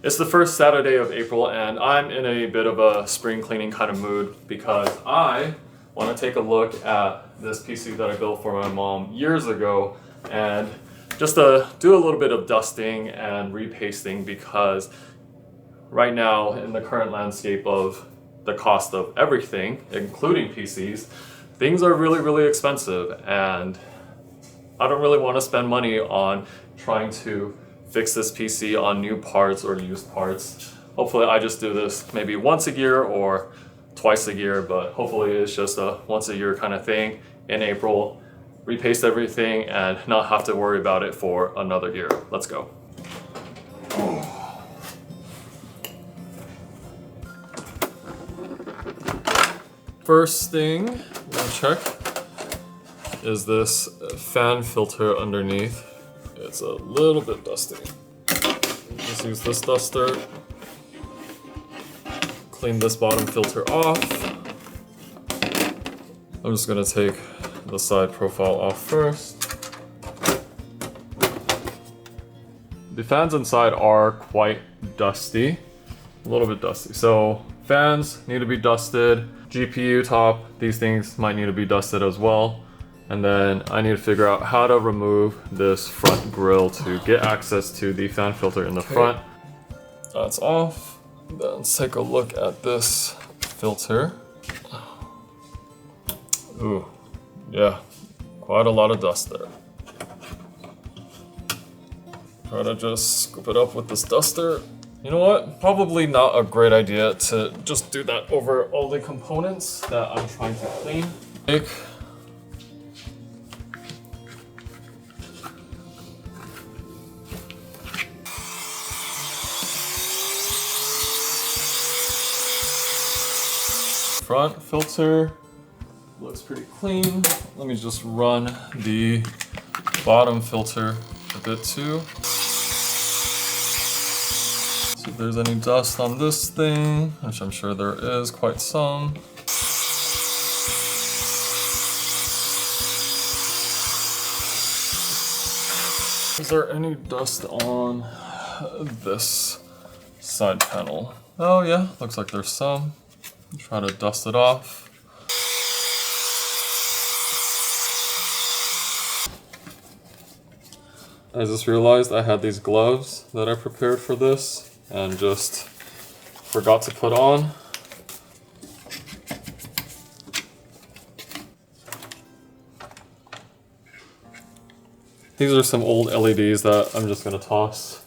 It's the first Saturday of April and I'm in a bit of a spring cleaning kind of mood because I want to take a look at this PC that I built for my mom years ago and just to do a little bit of dusting and repasting because right now in the current landscape of the cost of everything, including PCs, things are really expensive and I don't really want to spend money on trying to fix this PC on new parts or used parts. Hopefully I just do this maybe once a year or twice a year, but hopefully it's just a once a year kind of thing in April, repaste everything and not have to worry about it for another year. Let's go. First thing I'm gonna check is this fan filter underneath. It's a little bit dusty. Just use this duster. Clean this bottom filter off. I'm just gonna take the side profile off first. The fans inside are quite dusty, a little bit dusty. So fans need to be dusted. GPU top, these things might need to be dusted as well. And then I need to figure out how to remove this front grille to get access to the fan filter in the front. That's off. Then let's take a look at this filter. Ooh, yeah, quite a lot of dust there. Try to just scoop it up with this duster. You know what? Probably not a great idea to just do that over all the components that I'm trying to clean. Front filter looks pretty clean. Let me just run the bottom filter a bit too. See if there's any dust on this thing, which I'm sure there is quite some. Is there any dust on this side panel? Oh yeah, looks like there's some. Try to dust it off. I just realized I had these gloves that I prepared for this and just forgot to put on. These are some old LEDs that I'm just gonna toss.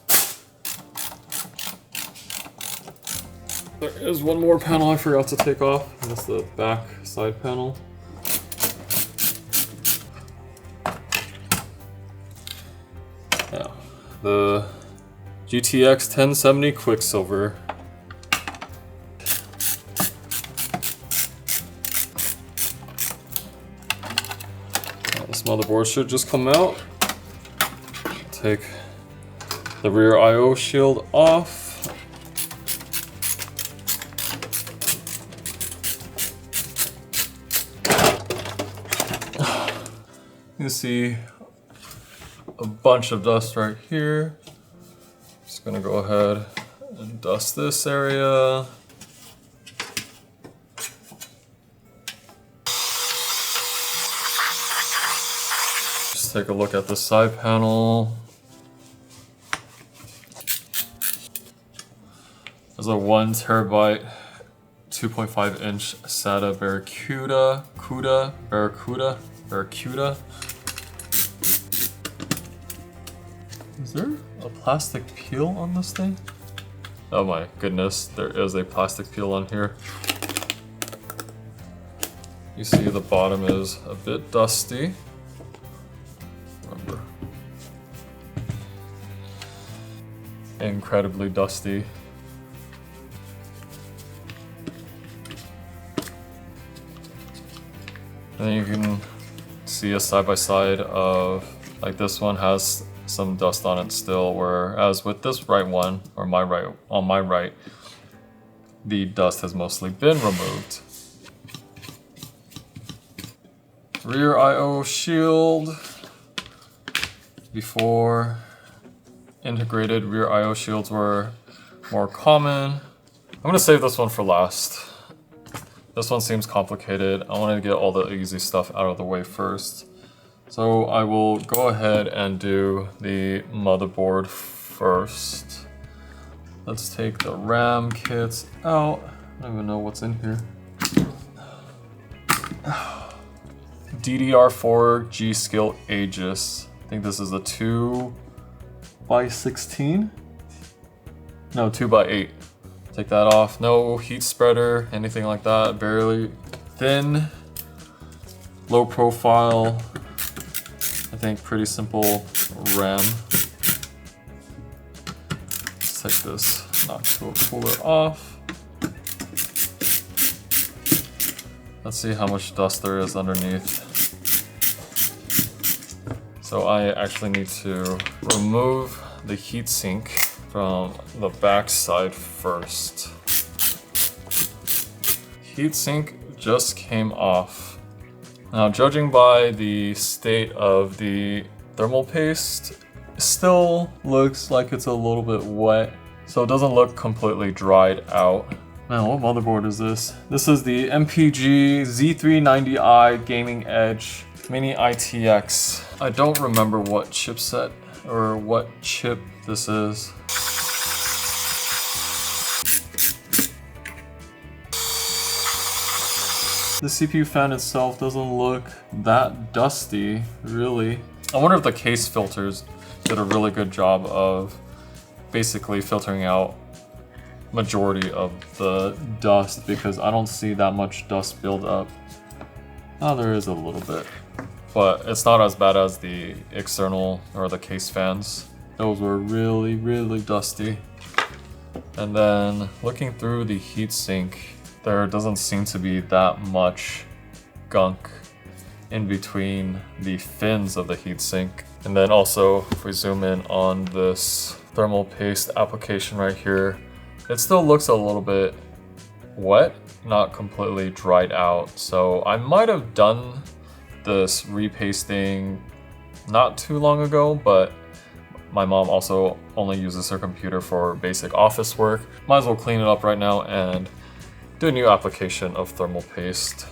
There is one more panel I forgot to take off, and that's the back side panel. Yeah, the GTX 1070 Quicksilver. This motherboard should just come out. Take the rear I/O shield off. You can see a bunch of dust right here. Just gonna go ahead and dust this area. Just take a look at the side panel. There's a 1 terabyte 2.5 inch SATA Barracuda. Is there a plastic peel on this thing? Oh my goodness, there is a plastic peel on here. You see the bottom is a bit dusty. Remember. Incredibly dusty. And then you can see a side-by-side of, like this one has some dust on it still, whereas with this right one, or on my right, the dust has mostly been removed. Rear I/O shield. Before, integrated rear I/O shields were more common. I'm gonna save this one for last. This one seems complicated. I want to get all the easy stuff out of the way first. So I will go ahead and do the motherboard first. Let's take the RAM kits out. I don't even know what's in here. DDR4 G-Skill Aegis. I think this is a 2x16? No, 2x8. Take that off. No heat spreader, anything like that. Barely thin, low profile. I think pretty simple RAM. Let's take this knock-tool cooler off. Let's see how much dust there is underneath. So I actually need to remove the heatsink from the back side first. Heatsink just came off. Now, judging by the state of the thermal paste, it still looks like it's a little bit wet, so it doesn't look completely dried out. Man, what motherboard is this? This is the MPG Z390i Gaming Edge Mini ITX. I don't remember what chipset or what chip this is. The CPU fan itself doesn't look that dusty, really. I wonder if the case filters did a really good job of basically filtering out majority of the dust, because I don't see that much dust build up. Oh, there is a little bit, but it's not as bad as the external or the case fans. Those were really, really dusty. And then looking through the heatsink, there doesn't seem to be that much gunk in between the fins of the heatsink. And then also, if we zoom in on this thermal paste application right here, it still looks a little bit wet, not completely dried out. So I might have done this repasting not too long ago, but my mom also only uses her computer for basic office work. Might as well clean it up right now and do a new application of thermal paste.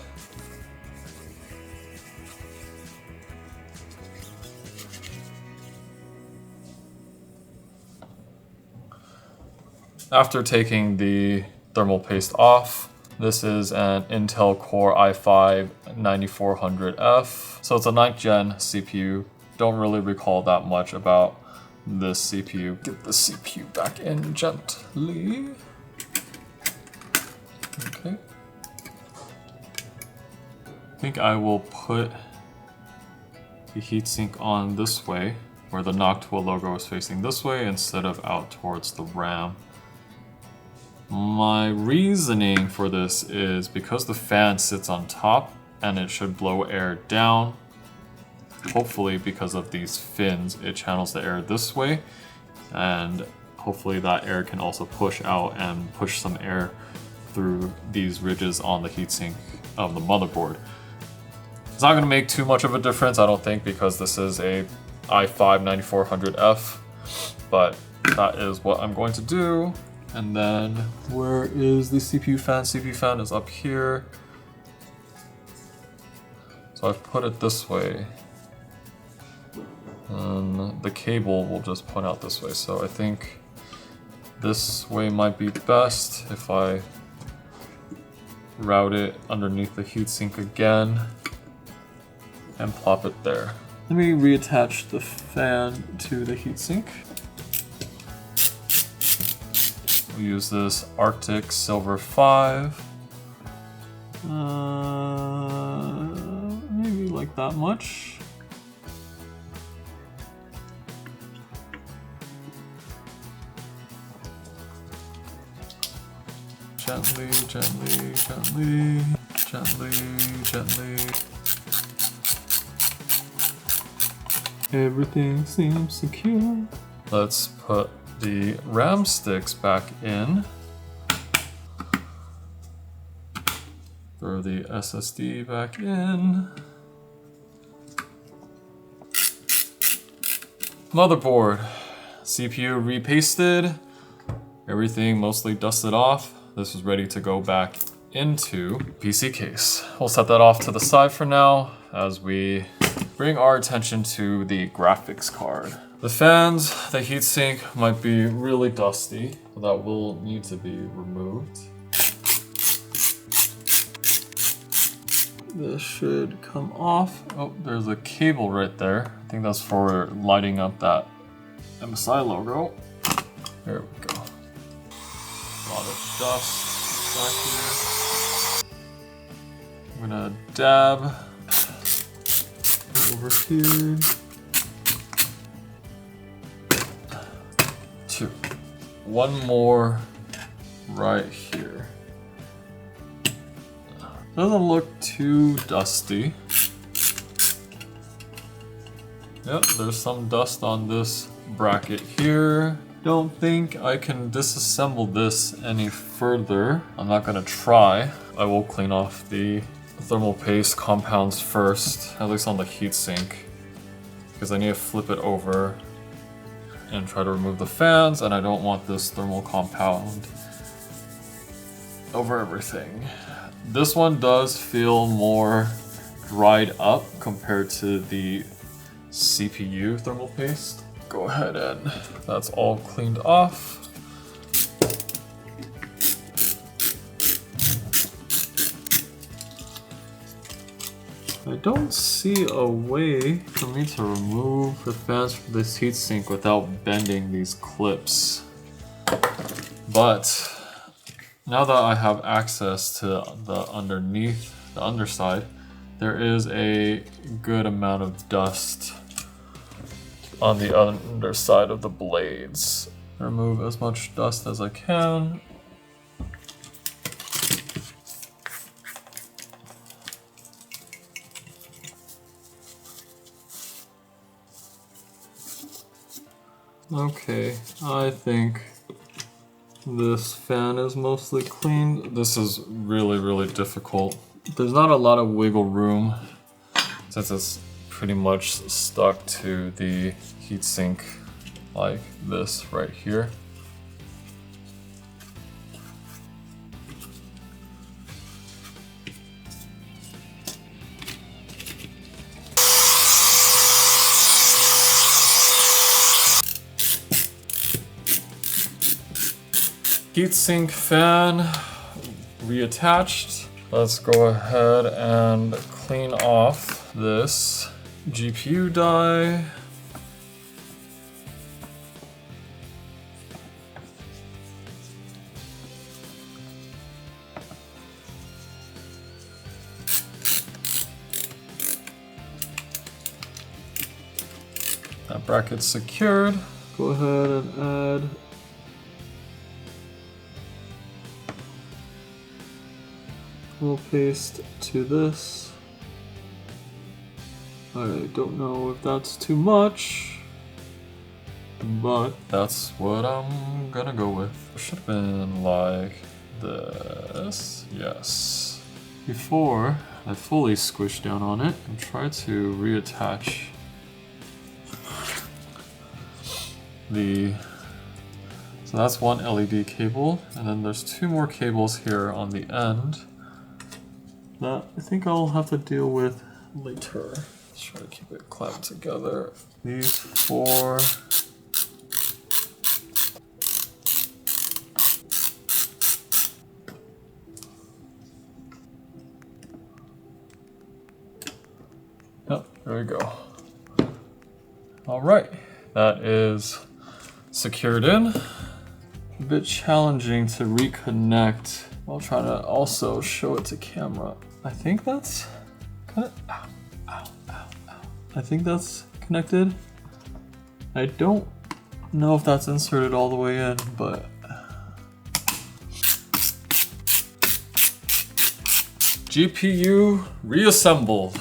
After taking the thermal paste off, this is an Intel Core i5-9400F. So it's a 9th gen CPU. Don't really recall that much about this CPU. Get the CPU back in gently. Okay. I think I will put the heatsink on this way, where the Noctua logo is facing this way instead of out towards the RAM. My reasoning for this is because the fan sits on top and it should blow air down. Hopefully, because of these fins, it channels the air this way, and hopefully that air can also push out and push some air through these ridges on the heatsink of the motherboard. It's not going to make too much of a difference, I don't think, because this is a i5-9400F, but that is what I'm going to do. And then, where is the CPU fan? CPU fan is up here. So I've put it this way. And the cable will just point out this way. So I think this way might be best if I route it underneath the heatsink again and plop it there. Let me reattach the fan to the heatsink. We use this Arctic Silver 5. Maybe like that much. Gently, gently, gently, gently, gently. Everything seems secure. Let's put the RAM sticks back in. Throw the SSD back in. Motherboard. CPU repasted. everything mostly dusted off. This is ready to go back into PC case. We'll set that off to the side for now as we bring our attention to the graphics card. The fans, the heatsink might be really dusty, so that will need to be removed. This should come off. Oh, there's a cable right there. I think that's for lighting up that MSI logo. There we go. A lot of dust back here. I'm gonna dab over here. 2. One more right here. Doesn't look too dusty. Yep, there's some dust on this bracket here. Don't think I can disassemble this any further. I'm not gonna try. I will clean off the thermal paste compounds first, at least on the heatsink, because I need to flip it over and try to remove the fans, and I don't want this thermal compound over everything. This one does feel more dried up compared to the CPU thermal paste. Go ahead and that's all cleaned off. I don't see a way for me to remove the fans from this heatsink without bending these clips. But now that I have access to the underside, there is a good amount of dust on the underside of the blades. Remove as much dust as I can. Okay, I think this fan is mostly clean. This is really difficult. There's not a lot of wiggle room since it's pretty much stuck to the heatsink like this right here. Heatsink fan reattached. Let's go ahead and clean off this GPU die. That bracket's secured. Go ahead and add thermal paste to this. I don't know if that's too much, but that's what I'm gonna go with. It should have been like this. Yes. Before I fully squish down on it and try to reattach so that's one LED cable, and then there's 2 more cables here on the end that I think I'll have to deal with later. Let's try to keep it clamped together. These 4. Yep, there we go. All right, that is secured in. A bit challenging to reconnect while trying to also show it to camera. I think that's kind of, I think that's connected. I don't know if that's inserted all the way in, but GPU reassembled.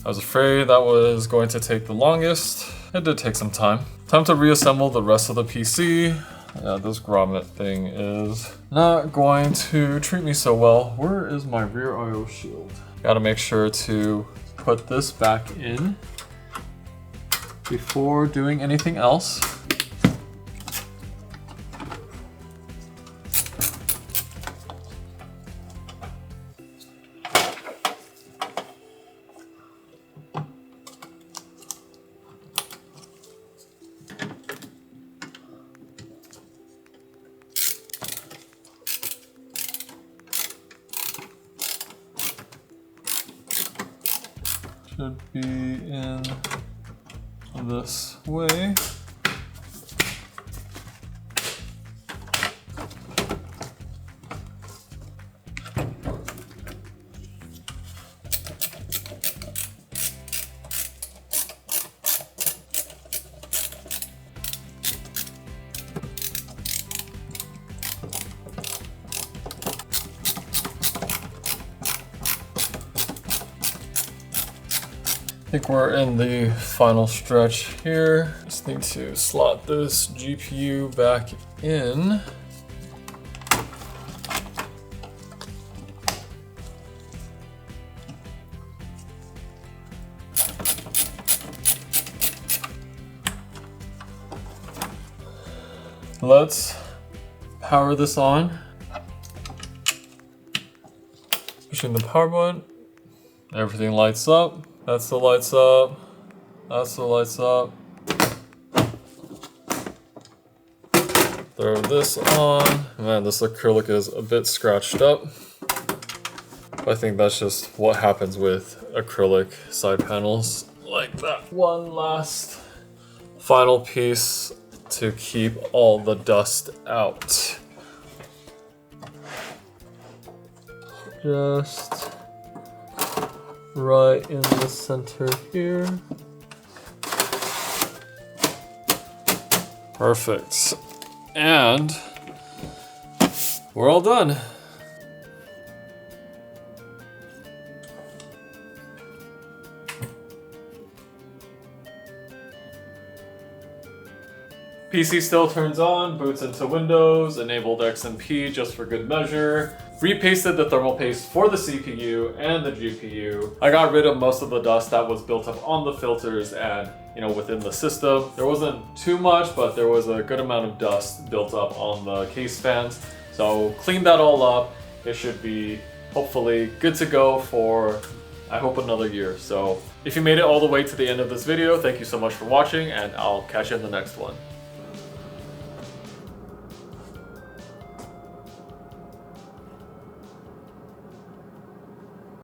I was afraid that was going to take the longest. It did take some time. Time to reassemble the rest of the PC. Yeah, this grommet thing is not going to treat me so well. Where is my rear I/O shield? Gotta make sure to put this back in before doing anything else. should be in this way. I think we're in the final stretch here. Just need to slot this GPU back in. Let's power this on. Pushing the power button. Everything lights up. That's the lights up. That's the lights up. Throw this on. Man, this acrylic is a bit scratched up. I think that's just what happens with acrylic side panels like that. One last final piece to keep all the dust out. Just right in the center here. Perfect. And we're all done. PC still turns on, boots into Windows, enabled XMP just for good measure. Repasted the thermal paste for the CPU and the GPU. I got rid of most of the dust that was built up on the filters and within the system. There wasn't too much, but there was a good amount of dust built up on the case fans. So cleaned that all up. It should be hopefully good to go for, I hope, another year. So if you made it all the way to the end of this video, thank you so much for watching, and I'll catch you in the next one.